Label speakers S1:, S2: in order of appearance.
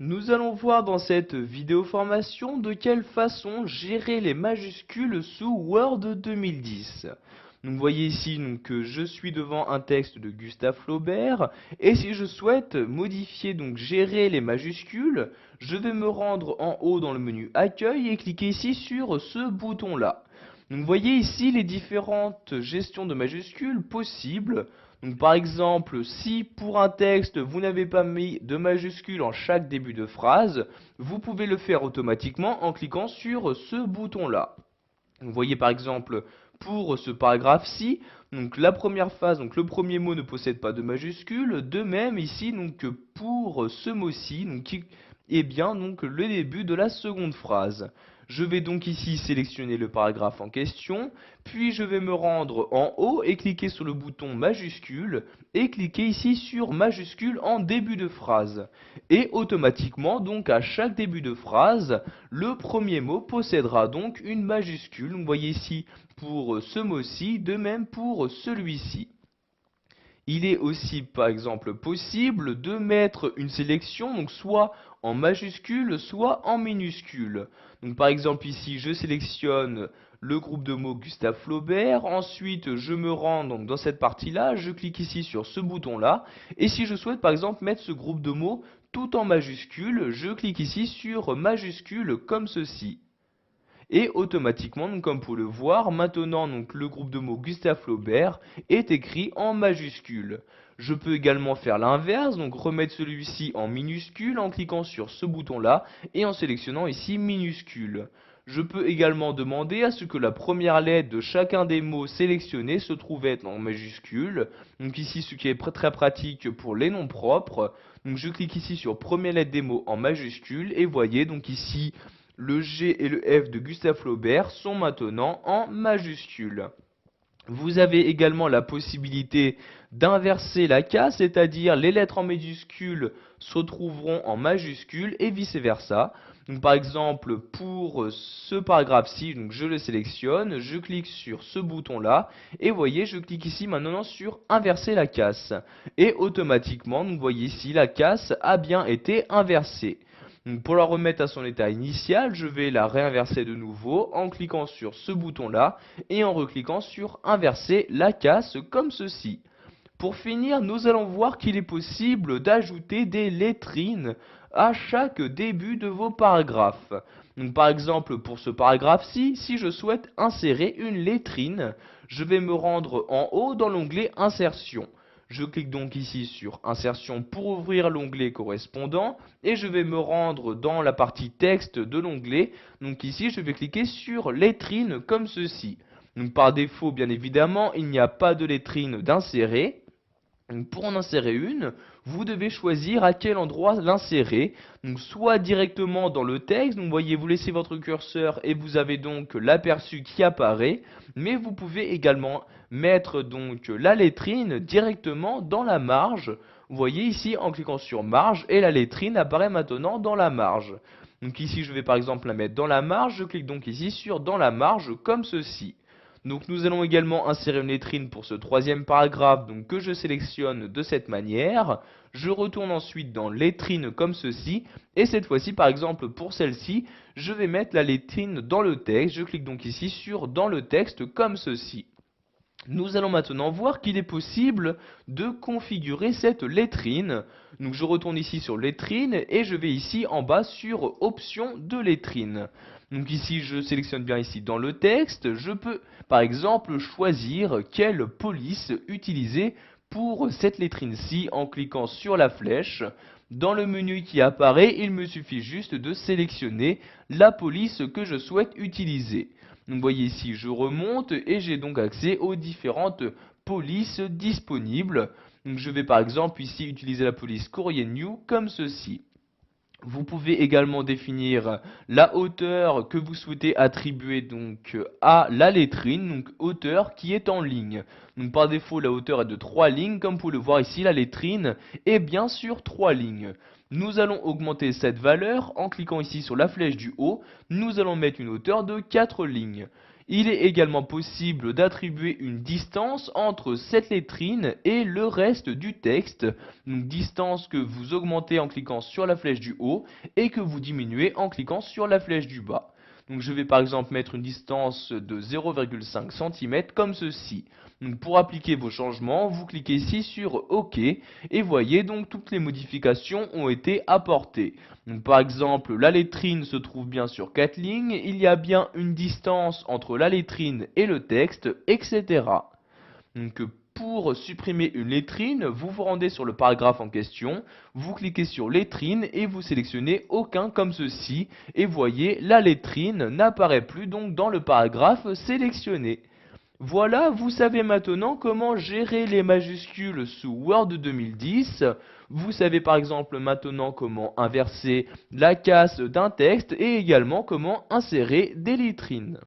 S1: Nous allons voir dans cette vidéo formation de quelle façon gérer les majuscules sous Word 2010. Donc, vous voyez ici que je suis devant un texte de Gustave Flaubert et si je souhaite modifier gérer les majuscules, je vais me rendre en haut dans le menu Accueil et cliquer ici sur ce bouton-là. Donc vous voyez ici les différentes gestions de majuscules possibles. Donc par exemple, si pour un texte vous n'avez pas mis de majuscules en chaque début de phrase, vous pouvez le faire automatiquement en cliquant sur ce bouton-là. Vous voyez par exemple pour ce paragraphe-ci, donc la première phase, donc le premier mot ne possède pas de majuscule. De même ici, pour ce mot-ci, qui est bien le début de la seconde phrase. Je vais donc ici sélectionner le paragraphe en question, puis je vais me rendre en haut et cliquer sur le bouton majuscule et cliquer ici sur majuscule en début de phrase. Et automatiquement, donc à chaque début de phrase, le premier mot possédera donc une majuscule. Vous voyez ici pour ce mot-ci, de même pour celui-ci. Il est aussi par exemple possible de mettre une sélection donc soit en majuscule soit en minuscule. Donc par exemple ici je sélectionne le groupe de mots Gustave Flaubert, ensuite je me rends donc dans cette partie là, je clique ici sur ce bouton là et si je souhaite par exemple mettre ce groupe de mots tout en majuscule, je clique ici sur majuscule comme ceci. Et automatiquement, comme vous pouvez le voir, maintenant le groupe de mots Gustave Flaubert est écrit en majuscule. Je peux également faire l'inverse, donc remettre celui-ci en minuscule en cliquant sur ce bouton-là et en sélectionnant ici minuscule. Je peux également demander à ce que la première lettre de chacun des mots sélectionnés se trouve être en majuscule. Donc ici, ce qui est très pratique pour les noms propres. Donc je clique ici sur première lettre des mots en majuscule et voyez donc ici le G et le F de Gustave Flaubert sont maintenant en majuscule. Vous avez également la possibilité d'inverser la case, c'est-à-dire les lettres en majuscule se trouveront en majuscule et vice-versa. Donc par exemple, pour ce paragraphe-ci, je le sélectionne, je clique sur ce bouton-là, et vous voyez, je clique ici maintenant sur inverser la casse. Et automatiquement, vous voyez ici, la casse a bien été inversée. Donc pour la remettre à son état initial, je vais la réinverser de nouveau en cliquant sur ce bouton-là et en recliquant sur inverser la casse comme ceci. Pour finir, nous allons voir qu'il est possible d'ajouter des lettrines à chaque début de vos paragraphes. Donc par exemple, pour ce paragraphe-ci, si je souhaite insérer une lettrine, je vais me rendre en haut dans l'onglet Insertion. Je clique donc ici sur Insertion pour ouvrir l'onglet correspondant et je vais me rendre dans la partie texte de l'onglet. Donc ici, je vais cliquer sur lettrine comme ceci. Donc par défaut, bien évidemment, il n'y a pas de lettrine d'insérer. Pour en insérer une, vous devez choisir à quel endroit l'insérer. Donc soit directement dans le texte, donc voyez, vous laissez votre curseur et vous avez donc l'aperçu qui apparaît, mais vous pouvez également mettre donc la lettrine directement dans la marge. Vous voyez ici en cliquant sur marge et la lettrine apparaît maintenant dans la marge. Donc ici je vais par exemple la mettre dans la marge, je clique donc ici sur dans la marge comme ceci. Donc nous allons également insérer une lettrine pour ce troisième paragraphe que je sélectionne de cette manière. Je retourne ensuite dans lettrine comme ceci. Et cette fois-ci par exemple pour celle-ci, je vais mettre la lettrine dans le texte. Je clique donc ici sur dans le texte comme ceci. Nous allons maintenant voir qu'il est possible de configurer cette lettrine. Donc je retourne ici sur lettrine et je vais ici en bas sur options de lettrine. Donc ici je sélectionne bien ici dans le texte, je peux par exemple choisir quelle police utiliser pour cette lettrine-ci en cliquant sur la flèche. Dans le menu qui apparaît, il me suffit juste de sélectionner la police que je souhaite utiliser. Donc vous voyez ici, je remonte et j'ai donc accès aux différentes polices disponibles. Donc je vais par exemple ici utiliser la police Courrier New comme ceci. Vous pouvez également définir la hauteur que vous souhaitez attribuer à la lettrine, donc hauteur qui est en ligne. Donc par défaut la hauteur est de 3 lignes, comme vous pouvez le voir ici la lettrine est bien sûr 3 lignes. Nous allons augmenter cette valeur en cliquant ici sur la flèche du haut, nous allons mettre une hauteur de 4 lignes. Il est également possible d'attribuer une distance entre cette lettrine et le reste du texte, donc distance que vous augmentez en cliquant sur la flèche du haut et que vous diminuez en cliquant sur la flèche du bas. Donc je vais par exemple mettre une distance de 0,5 cm comme ceci. Donc pour appliquer vos changements, vous cliquez ici sur OK et voyez donc toutes les modifications ont été apportées. Donc par exemple, la lettrine se trouve bien sur 4 lignes, il y a bien une distance entre la lettrine et le texte, etc. Donc pour supprimer une lettrine, vous vous rendez sur le paragraphe en question, vous cliquez sur lettrine et vous sélectionnez aucun comme ceci et voyez la lettrine n'apparaît plus donc dans le paragraphe sélectionné. Voilà, vous savez maintenant comment gérer les majuscules sous Word 2010. Vous savez par exemple maintenant comment inverser la casse d'un texte et également comment insérer des lettrines.